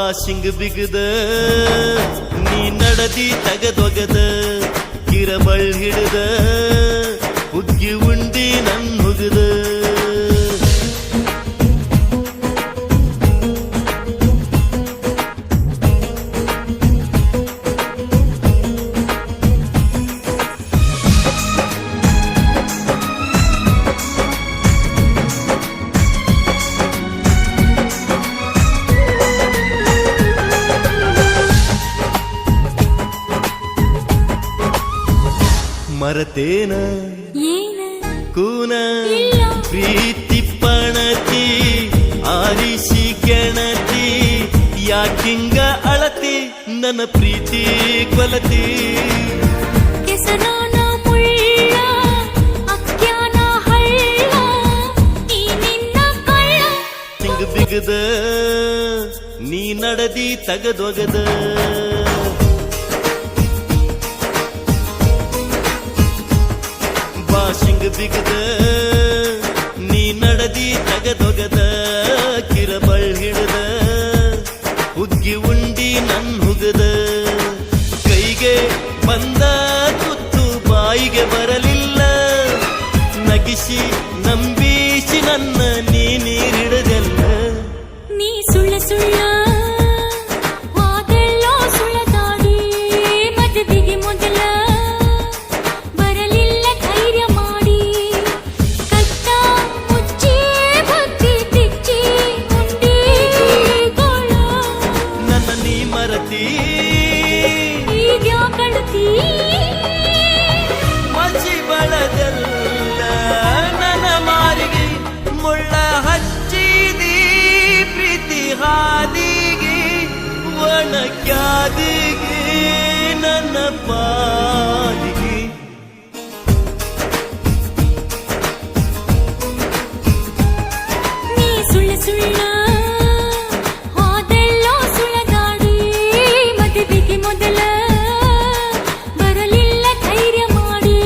ಬಾಶಿಂಗ್ ಬಿಗದ ನೀ ನಡದಿ ತಗದೊಗದ ಕಿರಬಳ್ ಹಿಡಿದ ಹುಗ್ಗಿ ಉಂಡಿ ನನ್ ಹುಗದ ಮರತೇನ ಕೂನ ಪ್ರೀತಿ ಪಣತಿ ಆರಿಸಿ ಗೆಣತಿ ಯಾಕಿಂಗ ಅಳತಿ ನನ್ನ ಪ್ರೀತಿ ಕೊಲತಿ ಕೆಸರಾನ ಮುಳ್ಳ ಅಕ್ಯಾನ ಹಳ್ಳ ಈ ನಿನ್ನ ಕಳ್ಳ ಹಿಂಗ ಬಿಗದ ನೀ ನಡದಿ ತಗದೊಗದ ಬಾಶಿಂಗ್ ಬಿಗದ ನೀ ನಡದಿ ತಗದೊಗದ ಕಿರಬಳ್ ಹಿಡದ ಹುಗ್ಗಿ ಉಂಡಿ ನನ್ ಹುಗದ ಕೈಗೆ ಬಂದ ತುತ್ತು ಬಾಯಿಗೆ ಬರಲಿಲ್ಲ ನಗಿಸಿ ನಂಬಿಸಿ ನನ್ನ ನೀ ನೀರಿಡದೆಲ್ಲ ನೀ ಸುಳ್ಳ ಸುಳ್ಳ ವಾದೆಲ್ಲೋ ಸುಳ್ಳದಾಡಿ ಮದುವೆಗೆ ಮೊದಲ ಬರಲಿಲ್ಲ ಧೈರ್ಯ ಮಾಡಿ ಕಟ್ಟ ಮುಚ್ಚಿ ಭಕ್ತಿ ತಿಚ್ಚಿ ಉಂಡಿ ಗೋಳ ನನ್ನ ನೀ ಮರತಿ ಈಗ ಕಳತಿ ಮಸಿ ಬಳದಲ್ಲ ನನ್ನ ಮಾರಿಗೆ ಮುಳ್ಳ ಹಚ್ಚಿದಿ ಪ್ರೀತಿ ಹಾದಿಗೆ ಒಣಗ್ಯಾದಿಗೆ ನನ್ನ ಪಾದಿಗೆ ನೀ ಸುಳ್ಳ ಸುಳ್ಳ ಹೋದೆಲ್ಲೋ ಸುಳ್ಳದಾಡಿ ಮದುವೆಗೆ ಮೊದಲ ಬರಲಿಲ್ಲ ಧೈರ್ಯ ಮಾಡಿ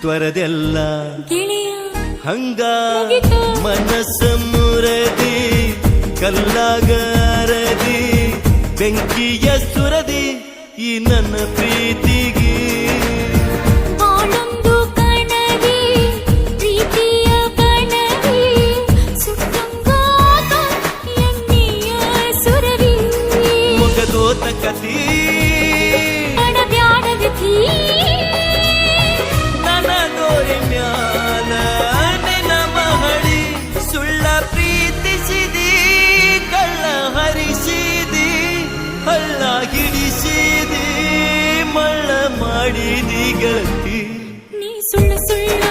ತ್ವರದೆಲ್ಲ ಗೆಳೆಯ ಹಂಗ ಮುಗಿತು. ಮನಸ್ಸ ಮುರದಿ ಕಲ್ಲಾಗರದಿ ಬೆಂಕಿಯ ಸುರದಿ ಈ ನನ್ನ ಪ್ರೀತಿಗೆ ಬಾಳೊಂದು ಕಣವಿ ಪ್ರೀತಿಯ ಕಣವಿ ಸುಟ್ಟಂಗಾದ ಎಣ್ಣೆಯ ಸುರವಿ ಮುಗದೋತ ಕತಿ ಅಡಬ್ಯಾಡಗತಿ ನನ್ನ ಡೋರಿ ಮ್ಯಾಲ ನಿನ್ನ ಮಹಳಿ ಸುಳ್ಳ ಪ್ರೀತಿಸಿದಿ ಕಳ್ಳ ಹರಿಸಿದಿ ಹಳ್ಳ ಹಿಡಿಸಿದಿ ಮಳ್ಳ ಮಾಡಿದಿ ಗೆಳತಿ ನೀ ಸುಳ್ಳ ಸುಳ್ಳ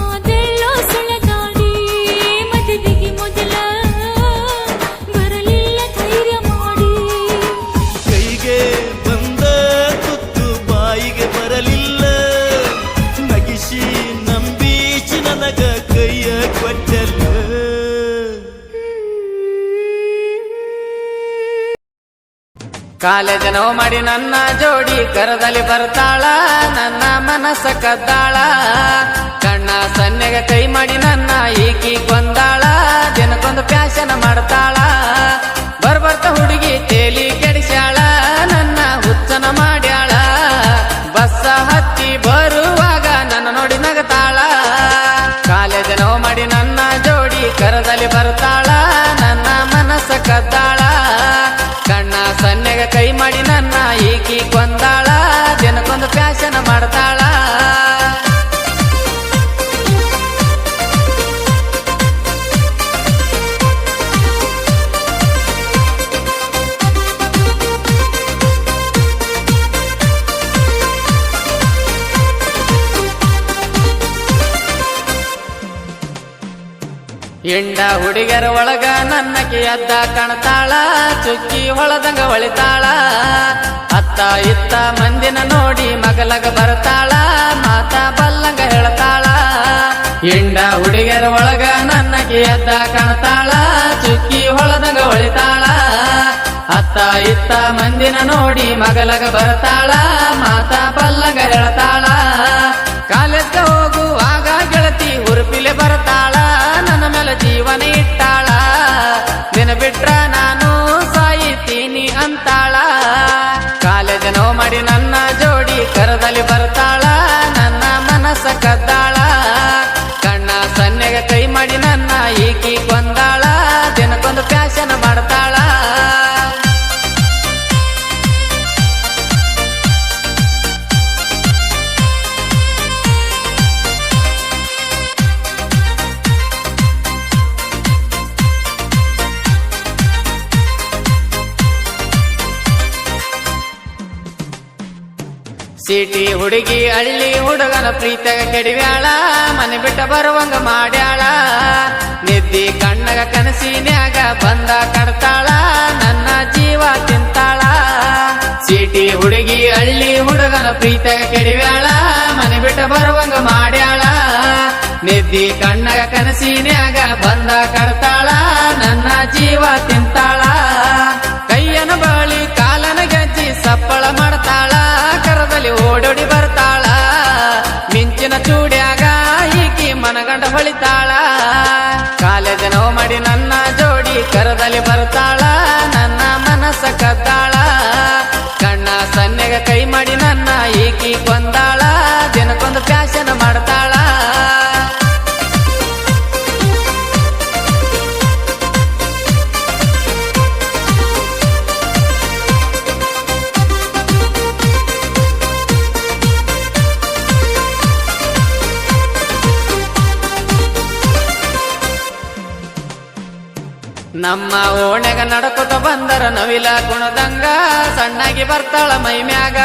ಅದೆಲ್ಲೋ ಸುಳ್ಳದಾಡಿ ಮದುವೆಗೆ ಮೊದಲ ಬರಲಿಲ್ಲ ಧೈರ್ಯ ಮಾಡಿ ಕೈಗೆ ಬಂದ ತುತ್ತು ಬಾಯಿಗೆ ಬರಲಿಲ್ಲ ನಗಿಸಿ ನಂಬಿಸಿ ನನಗ ಕೈಯ ಕೊಟ್ಟಲ್ಲ ಕಾಲೇಜನೋ ಮಾಡಿ ನನ್ನ ಜೋಡಿ ಕರದಲ್ಲಿ ಬರ್ತಾಳ ನನ್ನ ಮನಸ್ಸ ಕದ್ದಾಳ ಕಣ್ಣ ಸನ್ನೆಗೆ ಕೈ ಮಾಡಿ ನನ್ನ ಈಕಿ ಕೊಂದಾಳ ದಿನಕ್ಕೊಂದು ಪ್ಯಾಶನ ಮಾಡ್ತಾಳ ಬರ್ಬರ್ತ ಹುಡುಗಿ ತೇಲಿ ಕೆಡಿಸ್ಯಾಳ ನನ್ನ ಹುಚ್ಚನ ಮಾಡ್ಯಾಳ ಬಸ್ಸ ಹತ್ತಿ ಬರುವಾಗ ನನ್ನ ನೋಡಿ ನಗತಾಳ ಕಾಲೇಜನೋ ಮಾಡಿ ನನ್ನ ಜೋಡಿ ಕರದಲ್ಲಿ ಬರ್ತಾಳ ನನ್ನ ಮನಸ್ಸ ಕದ್ದಾಳ ಕಣ್ಣ ಸನ್ನೆಗೆ ಕೈ ಮಾಡಿ ನನ್ನ ಈಕಿ ಕೊಂದಾಳ ದಿನಕ್ಕೊಂದು ಪ್ಯಾಶನ ಮಾಡ್ತಾಳ ಎಂಡ ಹುಡುಗರ ಒಳಗ ನನ್ನಕ್ಕೆ ಎದ್ದ ಕಾಣ್ತಾಳ, ಚುಕ್ಕಿ ಹೊಳದಂಗ ಹೊಳಿತಾಳ. ಅತ್ತ ಇತ್ತ ಮಂದಿನ ನೋಡಿ ಮಗಲಗ ಬರ್ತಾಳ, ಮಾತ ಬಲ್ಲಂಗ ಹೇಳ್ತಾಳ. ಎಂಡ ಹುಡುಗರ ಒಳಗ ನನ್ನಕ್ಕೆ ಎದ್ದ ಕಾಣ್ತಾಳ, ಚುಕ್ಕಿ ಹೊಳದಂಗ ಹೊಳಿತಾಳ. ಅತ್ತ ಇತ್ತ ಮಂದಿನ ನೋಡಿ ಮಗಲಗ ಬರ್ತಾಳ, ಮಾತ ಬಲ್ಲಂಗ ಹೇಳ್ತಾಳ. ಕಾಲೇಜ್ಗ ಹೋಗುವಾಗ ಗೆಳತಿ ಹುರುಪಿಲೆ ಬರ್ತಾಳ, ನನ್ನ ಮೇಲೆ ಜೀವನ ಇಟ್ಟಾಳ. ನಿನ್ನ ಬಿಟ್ರ ನಾನು ಸಾಯಿತೀನಿ ಅಂತಾಳ. ಕಾಲೇಜ್ ನೋವು ಮಾಡಿ ನನ್ನ ಜೋಡಿ ಕರದಲ್ಲಿ ಬರ್ತಾಳ, ನನ್ನ ಮನಸ್ಸ ಕದ್ದಾಳ. ಕಣ್ಣ ಸನ್ನೆಗ ಕೈ ಮಾಡಿ ನನ್ನ ಈಕಿ ಕೊಂದಾಳ, ದಿನಕ್ಕೊಂದು ಫ್ಯಾಷನ್ ಮಾಡ್ತಾಳ. ಸಿಟಿ ಹುಡುಗಿ ಹಳ್ಳಿ ಹುಡುಗನ ಪ್ರೀತಿಯಾಗ ಕೆಡಿವ್ಯಾಳ, ಮನೆ ಬಿಟ್ಟ ಬರುವಂಗ ಮಾಡ್ಯಾಳ. ನಿದ್ದಿ ಕಣ್ಣಗ ಕನಸಿನ್ಯಾಗ ಬಂದ ಕಡ್ತಾಳ, ನನ್ನ ಜೀವ ತಿಂತಾಳ. ಸಿಟಿ ಹುಡುಗಿ ಹಳ್ಳಿ ಹುಡುಗನ ಪ್ರೀತಿಯಾಗ ಕೆಡಿವ್ಯಾಳ, ಮನೆ ಬಿಟ್ಟ ಬರುವಂಗ ಮಾಡ್ಯಾಳ. ನಿದ್ದಿ ಕಣ್ಣಗ ಕನಸಿನ್ಯಾಗ ಬಂದ ಕಡ್ತಾಳ, ನನ್ನ ಜೀವ ತಿಂತಾಳ. ಕೈಯನ ಬಳಿ ಕಾಲನ ಗೆಜ್ಜಿ ಸಪ್ಪಳ ಮಾಡ್ತಾಳ, ಕರದಲ್ಲಿ ಓಡೋಡಿ ಬರ್ತಾಳ. ಮಿಂಚಿನ ಚೂಡ್ಯಾಗ ಈಕಿ ಮನಗಂಡ ಹೊಳಿತಾಳ. ಕಾಲೇಜ್ ನೋವು ಮಾಡಿ ನನ್ನ ಜೋಡಿ ಕರದಲ್ಲಿ ಬರ್ತಾಳ, ನನ್ನ ಮನಸ್ಸ ಕದ್ದಾಳ. ಕಣ್ಣ ಸನ್ನೆಗ ಕೈ ಮಾಡಿ ನನ್ನ ಈಕಿ ಕೊಂದಾಳ, ದಿನಕ್ಕೊಂದು ಫ್ಯಾಷನ್ ಮಾಡ್ತಾಳ. ನಮ್ಮ ಓಣೆಗ ನಡಕೋತ ಬಂದರ ನವಿಲ ಕುಣದಂಗ, ಸಣ್ಣಾಗಿ ಬರ್ತಾಳ ಮೈ ಮ್ಯಾಗ.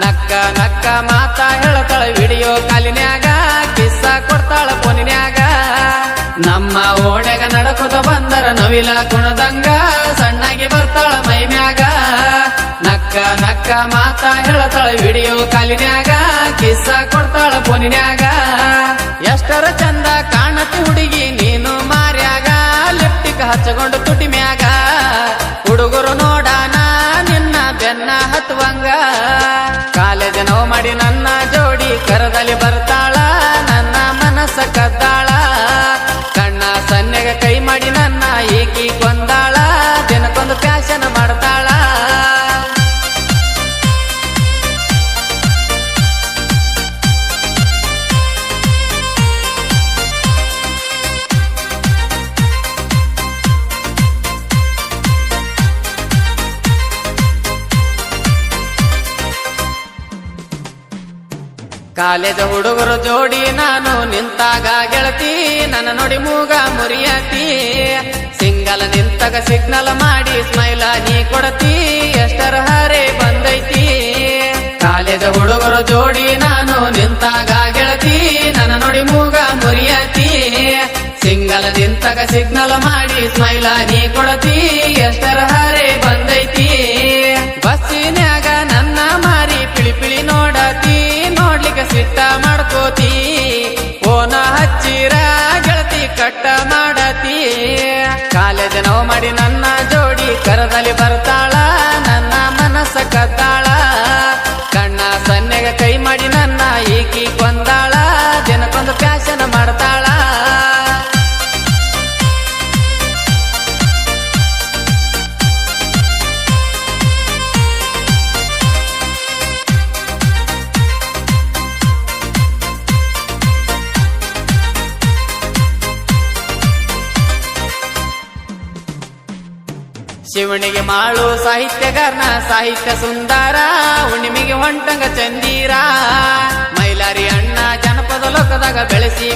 ನಕ್ಕ ನಕ್ಕ ಮಾತಾ ಹೇಳ್ತಾಳ ವಿಡಿಯೋ ಕಾಲಿನ್ಯಾಗ, ಕಿಸ್ಸ ಕೊಡ್ತಾಳ ಫೋನಿನ್ಯಾಗ. ನಮ್ಮ ಓಣೆಗ ನಡಕೋತ ಬಂದರ ನವಿಲ ಕುಣದಂಗ, ಸಣ್ಣಾಗಿ ಬರ್ತಾಳ ಮೈ ಮ್ಯಾಗ. ನಕ್ಕ ನಕ್ಕ ಮಾತಾ ಹೇಳ್ತಾಳ ವಿಡಿಯೋ ಕಾಲಿನ್ಯಾಗ, ಕಿಸ್ಸ ಕೊಡ್ತಾಳ ಫೋನಿನ್ಯಾಗ. ಎಷ್ಟರ ಚಂದ ಕಾಣತಿ ಹುಡುಗಿ ನೀನು ಮಾರ್ಯಾಗ, ಲಿಪ್ಟಿಕ್ ಹಚ್ಚಗೊಂಡು ತುಟಿ ಮ್ಯಾಗ. ಹುಡುಗರು ನೋಡಾನ ನಿನ್ನ ಬೆನ್ನ ಹತ್ತುವಂಗ. ಕಾಲೇಜ್ ನೋವು ಮಾಡಿ ನನ್ನ ಜೋಡಿ ಕರದಲ್ಲಿ ಬರ್ತಾಳ, ನನ್ನ ಮನಸ್ಸ ಕದ್ದಾಳ. ಕಣ್ಣ ಸನ್ನೆಗ ಕೈ ಮಾಡಿ ನನ್ನ ಈಕಿ ಕೊಂದಾಳ, ದಿನಕ್ಕೊಂದು ಫ್ಯಾಷನ್ ಮಾಡ್ತಾಳ. ಕಾಲೇಜ್ ಹುಡುಗರು ಜೋಡಿ ನಾನು ನಿಂತಾಗ ಗೆಳತಿ, ನನ್ನ ನೋಡಿ ಮೂಗ ಮುರಿಯತಿ. ಸಿಂಗಲ್ ನಿಂತಾಗ ಸಿಗ್ನಲ್ ಮಾಡಿ ಸ್ಮೈಲ ನೀ ಕೊಡತಿ, ಎಷ್ಟರ ಹರೇ ಬಂದೈತಿ. ಕಾಲೇಜ್ ಹುಡುಗರು ಜೋಡಿ ನಾನು ನಿಂತಾಗ ಗೆಳತಿ, ನನ್ನ ನೋಡಿ ಮೂಗ ಮುರಿಯತಿ. ಸಿಂಗಲ್ ನಿಂತಾಗ ಸಿಗ್ನಲ್ ಮಾಡಿ ಸ್ಮೈಲ ನೀ ಕೊಡತಿ, ಎಷ್ಟರ ಹರೇ ಬಂದೈತಿ. ಬಸ್ಸಿನ್ಯಾಗ ನನ್ನ ಮಾರಿ ಪಿಳಿ ಪಿಳಿ ನೋಡತಿ, ನೋಡ್ಲಿಕ್ಕೆ ಸಿಟ್ಟ ಮಾಡ್ಕೋತಿ. ಫೋನ ಹಚ್ಚಿರ ಗೆಳತಿ ಕಟ್ಟ ಮಾಡತಿ. ಕಾಲೇಜ್ ನೋವು ಮಾಡಿ ನನ್ನ ಜೋಡಿ ಕರದಲ್ಲಿ ಬರ್ತಾಳ, ನನ್ನ ಮನಸ್ಸ ಕದ್ದಾಳ. ಕಣ್ಣ ಸನ್ನೆಗ ಕೈ ಮಾಡಿ ನನ್ನ ಈಕಿ ಕೊಂದಾಳ, ದಿನಕ್ಕೊಂದು ಫ್ಯಾಷನ್ ಮಾಡ್ತಾಳ. ಶಿವನಿಗೆ ಮಾಳು ಸಾಹಿತ್ಯಗಾರನ ಸಾಹಿತ್ಯ ಸುಂದರ, ಹುಣ್ಣಿಮೆಗೆ ಹೊಂಟಂಗ ಚಂದೀರ. ಮೈಲಾರಿ ಅಣ್ಣ ಜನಪದ ಲೋಕದಾಗ ಬೆಳೆಸಿ